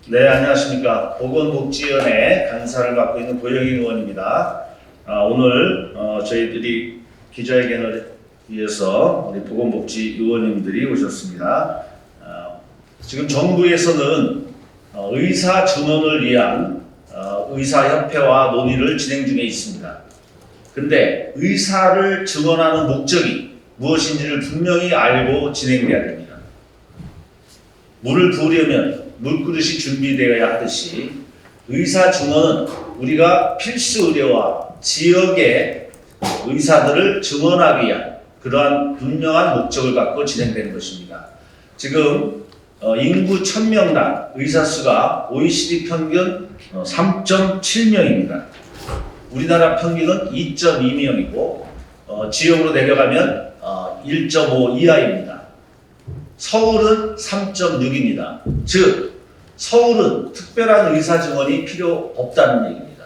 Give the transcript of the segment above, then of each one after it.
네, 안녕하십니까. 보건복지위원회 간사를 맡고 있는 고영인 의원입니다. 오늘 저희들이 기자회견을 위해서 우리 보건복지위원님들이 오셨습니다. 지금 정부에서는 의사 증언을 위한 의사협회와 논의를 진행 중에 있습니다. 근데 의사를 증언하는 목적이 무엇인지를 분명히 알고 진행돼야 됩니다. 물을 부으려면 물그릇이 준비되어야 하듯이 의사 증언은 우리가 필수 의료와 지역의 의사들을 증언하기 위한 그러한 분명한 목적을 갖고 진행되는 것입니다. 지금 인구 1000명당 의사 수가 OECD 평균 3.7명입니다. 우리나라 평균은 2.2명이고 지역으로 내려가면 1.5 이하입니다. 서울은 3.6입니다. 즉 서울은 특별한 의사 증언이 필요 없다는 얘기입니다.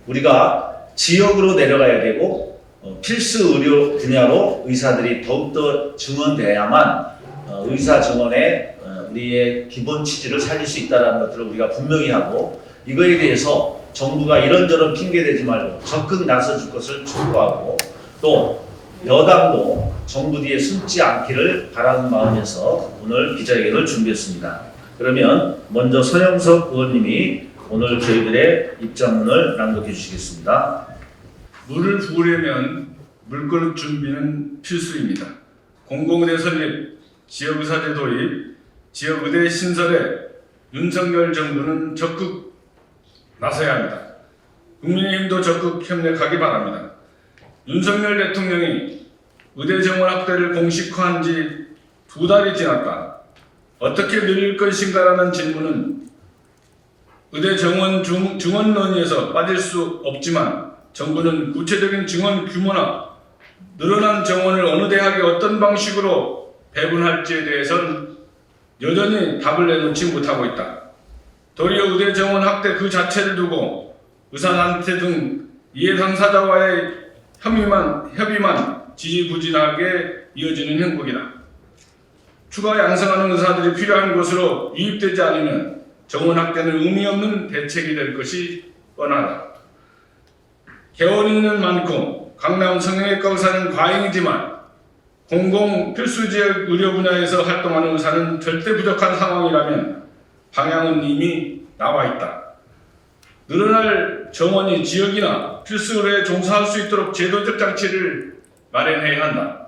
우리가 지역으로 내려가야 되고 필수 의료 분야로 의사들이 더욱더 증언돼야만 의사 증언의 우리의 기본 취지를 살릴 수 있다는 것들을 우리가 분명히 하고, 이거에 대해서 정부가 이런저런 핑계 대지 말고 적극 나서줄 것을 촉구하고, 또 여당도 정부 뒤에 숨지 않기를 바라는 마음에서 오늘 기자회견을 준비했습니다. 그러면 먼저 서영석 의원님이 오늘 저희들의 입장문을 낭독해 주시겠습니다. 물을 부으려면 물그릇 준비는 필수입니다. 공공의대 설립, 지역의사제 도입, 지역의대 신설에 윤석열 정부는 적극 나서야 합니다. 국민의힘도 적극 협력하기 바랍니다. 윤석열 대통령이 의대 정원 확대를 공식화한 지 2달이 지났다. 어떻게 늘릴 것인가라는 질문은 의대 정원 증원 논의에서 빠질 수 없지만, 정부는 구체적인 증원 규모나 늘어난 정원을 어느 대학에 어떤 방식으로 배분할지에 대해서는 여전히 답을 내놓지 못하고 있다. 도리어 의대 정원 확대 그 자체를 두고 의사단체 등 이해 당사자와의 협의만 지지부진하게 이어지는 형국이다. 추가 양성하는 의사들이 필요한 곳으로 유입되지 않으면 정원 확대는 의미 없는 대책이 될 것이 뻔하다. 개원인은 많고 강남 성형외과 의사는 과잉이지만 공공 필수지역 의료 분야에서 활동하는 의사는 절대 부족한 상황이라면 방향은 이미 나와 있다. 늘어날 정원이 지역이나 필수 의료에 종사할 수 있도록 제도적 장치를 마련해야 한다.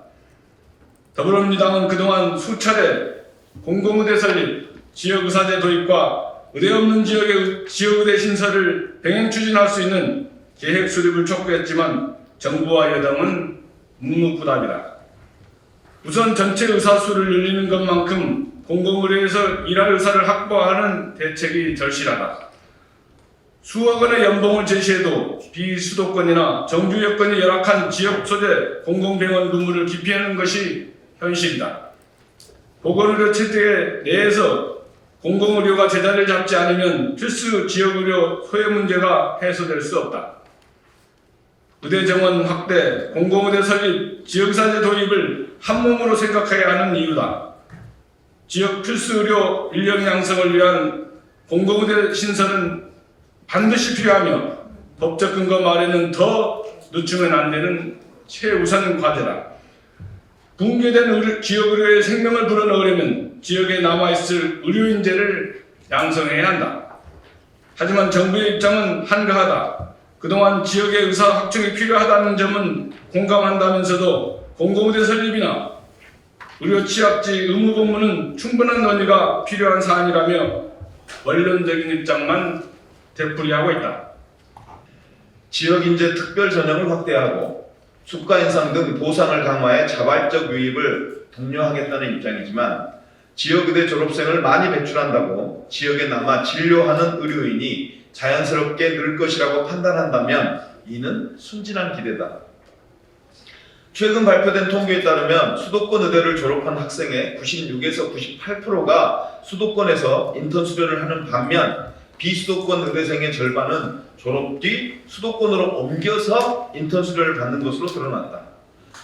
더불어민주당은 그동안 수차례 공공의대 설립, 지역의사제 도입과 의대 없는 지역의 지역의대 신설을 병행 추진할 수 있는 계획 수립을 촉구했지만 정부와 여당은 묵묵부답이다. 우선 전체 의사 수를 늘리는 것만큼 공공의료에서 일할 의사를 확보하는 대책이 절실하다. 수억 원의 연봉을 제시해도 비수도권이나 정규 여건이 열악한 지역 소재 공공병원 근무를 기피하는 것이 현실이다. 보건의료 체계 내에서 공공의료가 제자리를 잡지 않으면 필수 지역의료 소외 문제가 해소될 수 없다. 의대 정원 확대, 공공의대 설립, 지역의사제 도입을 한 몸으로 생각해야 하는 이유다. 지역 필수 의료 인력 양성을 위한 공공의대 신설은 반드시 필요하며 법적 근거 마련은 더 늦추면 안 되는 최우선 과제다. 붕괴된 지역의료의 생명을 불어넣으려면 지역에 남아있을 의료인재를 양성해야 한다. 하지만 정부의 입장은 한가하다. 그동안 지역의 의사 확충이 필요하다는 점은 공감한다면서도 공공의대 설립이나 의료 취약지 의무 복무는 충분한 논의가 필요한 사안이라며 원론적인 입장만 되풀이하고 있다. 지역인재 특별 전형을 확대하고 수가 인상 등 보상을 강화해 자발적 유입을 독려하겠다는 입장이지만, 지역의대 졸업생을 많이 배출한다고 지역에 남아 진료하는 의료인이 자연스럽게 늘 것이라고 판단한다면 이는 순진한 기대다. 최근 발표된 통계에 따르면 수도권 의대를 졸업한 학생의 96에서 98%가 수도권에서 인턴 수료를 하는 반면, 비수도권 의대생의 절반은 졸업 뒤 수도권으로 옮겨서 인턴 수료를 받는 것으로 드러났다.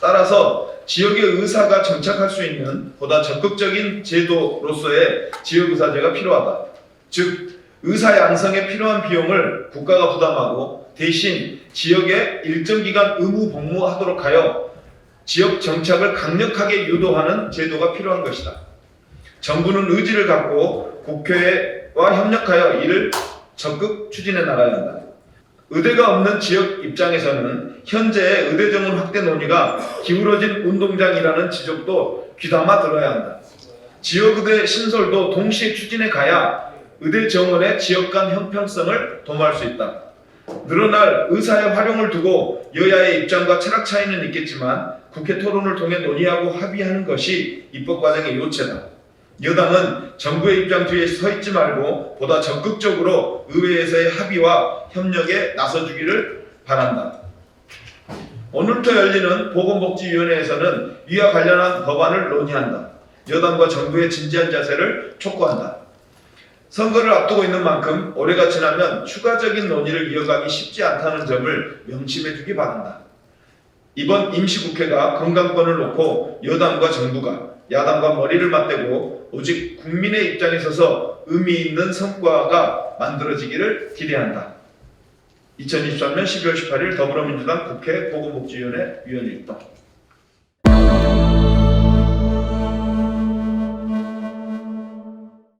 따라서 지역의 의사가 정착할 수 있는 보다 적극적인 제도로서의 지역의사제가 필요하다. 즉 의사 양성에 필요한 비용을 국가가 부담하고 대신 지역에 일정 기간 의무 복무하도록 하여 지역 정착을 강력하게 유도하는 제도가 필요한 것이다. 정부는 의지를 갖고 국회와 협력하여 이를 적극 추진해 나가야 한다. 의대가 없는 지역 입장에서는 현재의 의대 정원 확대 논의가 기울어진 운동장이라는 지적도 귀담아 들어야 한다. 지역의대 신설도 동시에 추진해 가야 의대 정원의 지역 간 형평성을 도모할 수 있다. 늘어날 의사의 활용을 두고 여야의 입장과 철학 차이는 있겠지만 국회 토론을 통해 논의하고 합의하는 것이 입법 과정의 요체다. 여당은 정부의 입장 뒤에 서 있지 말고 보다 적극적으로 의회에서의 합의와 협력에 나서주기를 바란다. 오늘부터 열리는 보건복지위원회에서는 이와 관련한 법안을 논의한다. 여당과 정부의 진지한 자세를 촉구한다. 선거를 앞두고 있는 만큼 올해가 지나면 추가적인 논의를 이어가기 쉽지 않다는 점을 명심해 주기 바란다. 이번 임시국회가 건강권을 놓고 여당과 정부가 야당과 머리를 맞대고 오직 국민의 입장에 서서 의미 있는 성과가 만들어지기를 기대한다. 2023년 12월 18일 더불어민주당 국회 보건복지위원회 위원일동.